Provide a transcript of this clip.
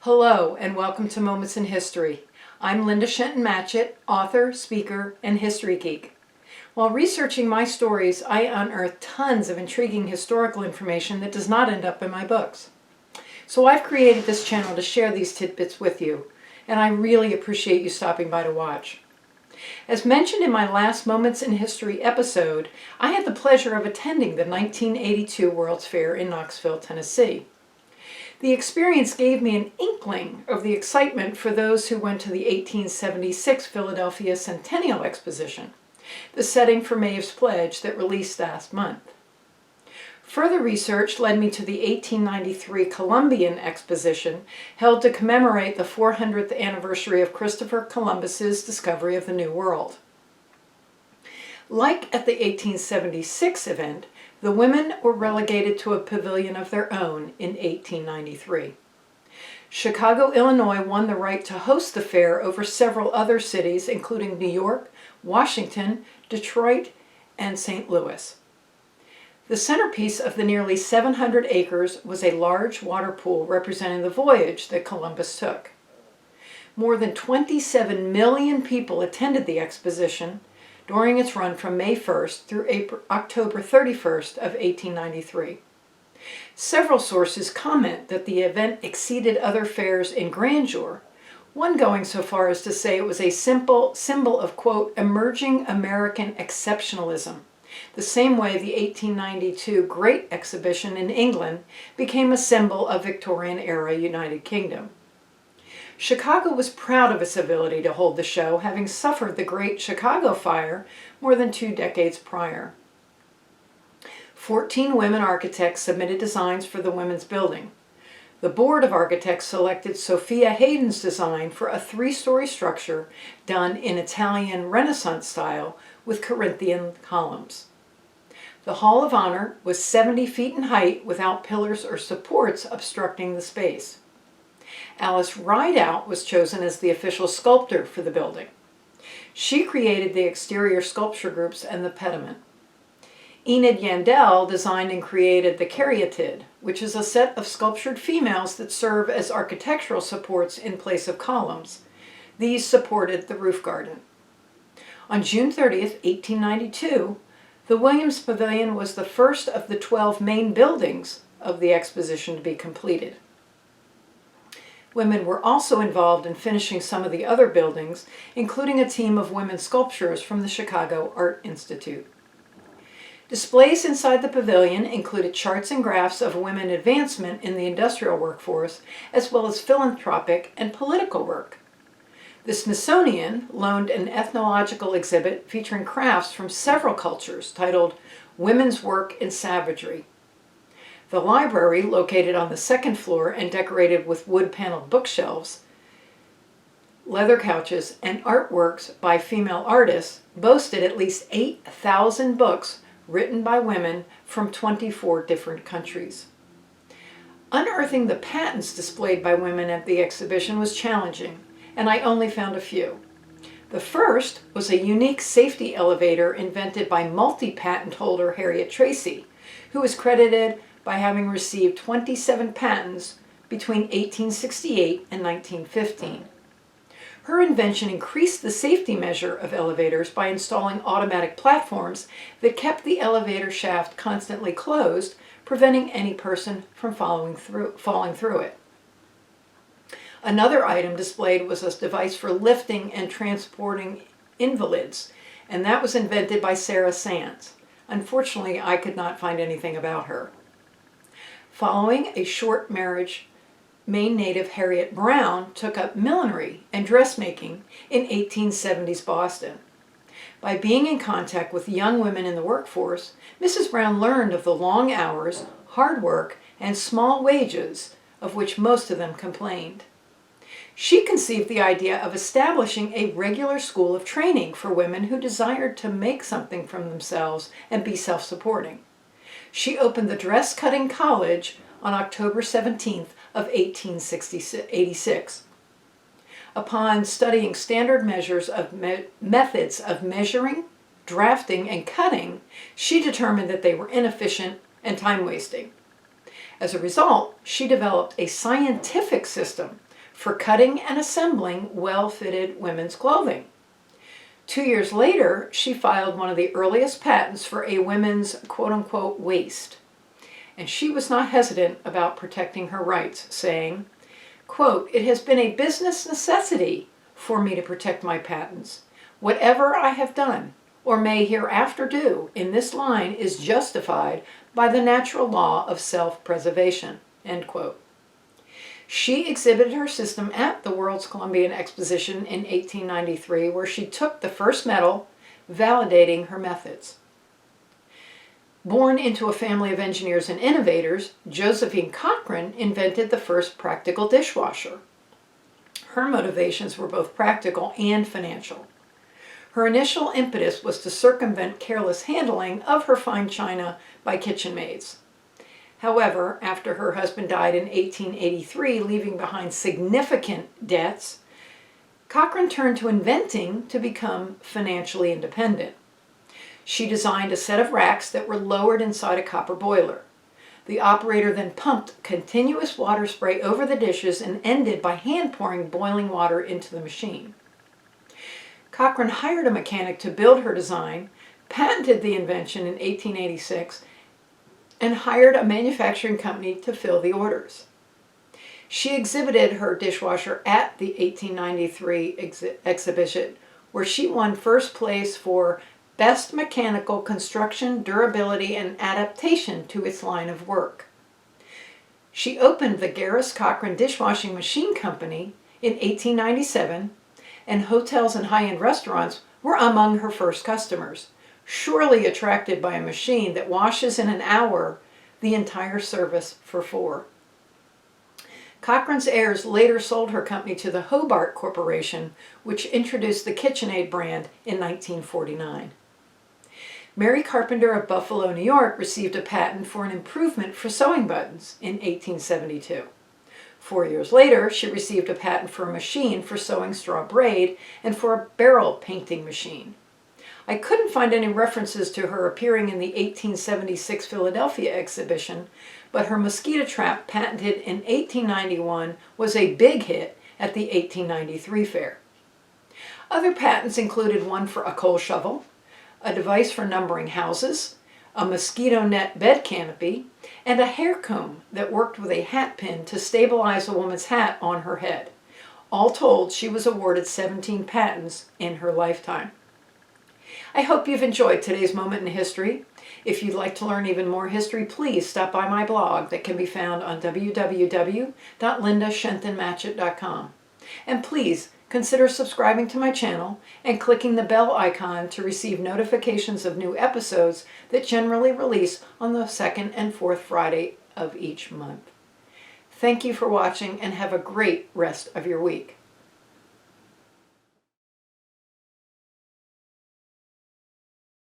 Hello and welcome to Moments in History. I'm Linda Shenton Matchett, author, speaker, and history geek. While researching my stories, I unearthed tons of intriguing historical information that does not end up in my books. So I've created this channel to share these tidbits with you, and I really appreciate you stopping by to watch. As mentioned in my last Moments in History episode, I had the pleasure of attending the 1982 World's Fair in Knoxville, Tennessee. The experience gave me an inkling of the excitement for those who went to the 1876 Philadelphia Centennial Exposition, the setting for Maeve's Pledge that released last month. Further research led me to the 1893 Columbian Exposition, held to commemorate the 400th anniversary of Christopher Columbus's discovery of the New World. Like at the 1876 event, the women were relegated to a pavilion of their own in 1893. Chicago, Illinois won the right to host the fair over several other cities, including New York, Washington, Detroit, and St. Louis. The centerpiece of the nearly 700 acres was a large water pool representing the voyage that Columbus took. More than 27 million people attended the exposition during its run from May 1st through October 31st of 1893. Several sources comment that the event exceeded other fairs in grandeur, one going so far as to say it was a simple symbol of, quote, emerging American exceptionalism, the same way the 1892 Great Exhibition in England became a symbol of Victorian-era United Kingdom. Chicago was proud of its ability to hold the show, having suffered the Great Chicago Fire more than 2 decades prior. 14 women architects submitted designs for the women's building. The Board of Architects selected Sophia Hayden's design for a 3-story structure done in Italian Renaissance style with Corinthian columns. The Hall of Honor was 70 feet in height without pillars or supports obstructing the space. Alice Rideout was chosen as the official sculptor for the building. She created the exterior sculpture groups and the pediment. Enid Yandell designed and created the caryatid, which is a set of sculptured females that serve as architectural supports in place of columns. These supported the roof garden. On June 30th, 1892, the Williams Pavilion was the first of the 12 main buildings of the exposition to be completed. Women were also involved in finishing some of the other buildings, including a team of women sculptors from the Chicago Art Institute. Displays inside the pavilion included charts and graphs of women advancement in the industrial workforce, as well as philanthropic and political work. The Smithsonian loaned an ethnological exhibit featuring crafts from several cultures titled Women's Work in Savagery. The library, located on the second floor and decorated with wood-paneled bookshelves, leather couches, and artworks by female artists, boasted at least 8,000 books written by women from 24 different countries. Unearthing the patents displayed by women at the exhibition was challenging, and I only found a few. The first was a unique safety elevator invented by multi-patent holder Harriet Tracy, who is credited by having received 27 patents between 1868 and 1915. Her invention increased the safety measure of elevators by installing automatic platforms that kept the elevator shaft constantly closed, preventing any person from falling through it. Another item displayed was a device for lifting and transporting invalids, and that was invented by Sarah Sands. Unfortunately, I could not find anything about her. Following a short marriage, Maine native Harriet Brown took up millinery and dressmaking in 1870s Boston. By being in contact with young women in the workforce, Mrs. Brown learned of the long hours, hard work, and small wages of which most of them complained. She conceived the idea of establishing a regular school of training for women who desired to make something from themselves and be self-supporting. She opened the Dress Cutting College on October 17th of 1886. Upon studying standard measures of methods of measuring, drafting, and cutting, she determined that they were inefficient and time-wasting. As a result, she developed a scientific system for cutting and assembling well-fitted women's clothing. 2 years later, she filed one of the earliest patents for a women's quote-unquote waist. And she was not hesitant about protecting her rights, saying, quote, "It has been a business necessity for me to protect my patents. Whatever I have done or may hereafter do in this line is justified by the natural law of self-preservation," end quote. She exhibited her system at the World's Columbian Exposition in 1893, where she took the first medal, validating her methods. Born into a family of engineers and innovators, Josephine Cochran invented the first practical dishwasher. Her motivations were both practical and financial. Her initial impetus was to circumvent careless handling of her fine china by kitchen maids. However, after her husband died in 1883, leaving behind significant debts, Cochran turned to inventing to become financially independent. She designed a set of racks that were lowered inside a copper boiler. The operator then pumped continuous water spray over the dishes and ended by hand pouring boiling water into the machine. Cochran hired a mechanic to build her design, patented the invention in 1886, and hired a manufacturing company to fill the orders. She exhibited her dishwasher at the 1893 exhibition, where she won first place for Best Mechanical Construction, Durability, and Adaptation to its line of work. She opened the Garris Cochran Dishwashing Machine Company in 1897, and hotels and high-end restaurants were among her first customers, surely attracted by a machine that washes in an hour the entire service for 4. Cochran's heirs later sold her company to the Hobart Corporation, which introduced the KitchenAid brand in 1949. Mary Carpenter of Buffalo, New York, received a patent for an improvement for sewing buttons in 1872. 4 years later, she received a patent for a machine for sewing straw braid and for a barrel painting machine. I couldn't find any references to her appearing in the 1876 Philadelphia exhibition, but her mosquito trap, patented in 1891, was a big hit at the 1893 fair. Other patents included one for a coal shovel, a device for numbering houses, a mosquito net bed canopy, and a hair comb that worked with a hat pin to stabilize a woman's hat on her head. All told, she was awarded 17 patents in her lifetime. I hope you've enjoyed today's moment in history. If you'd like to learn even more history, please stop by my blog that can be found on www.lindashentonmatchett.com. And please consider subscribing to my channel and clicking the bell icon to receive notifications of new episodes that generally release on the second and fourth Friday of each month. Thank you for watching and have a great rest of your week.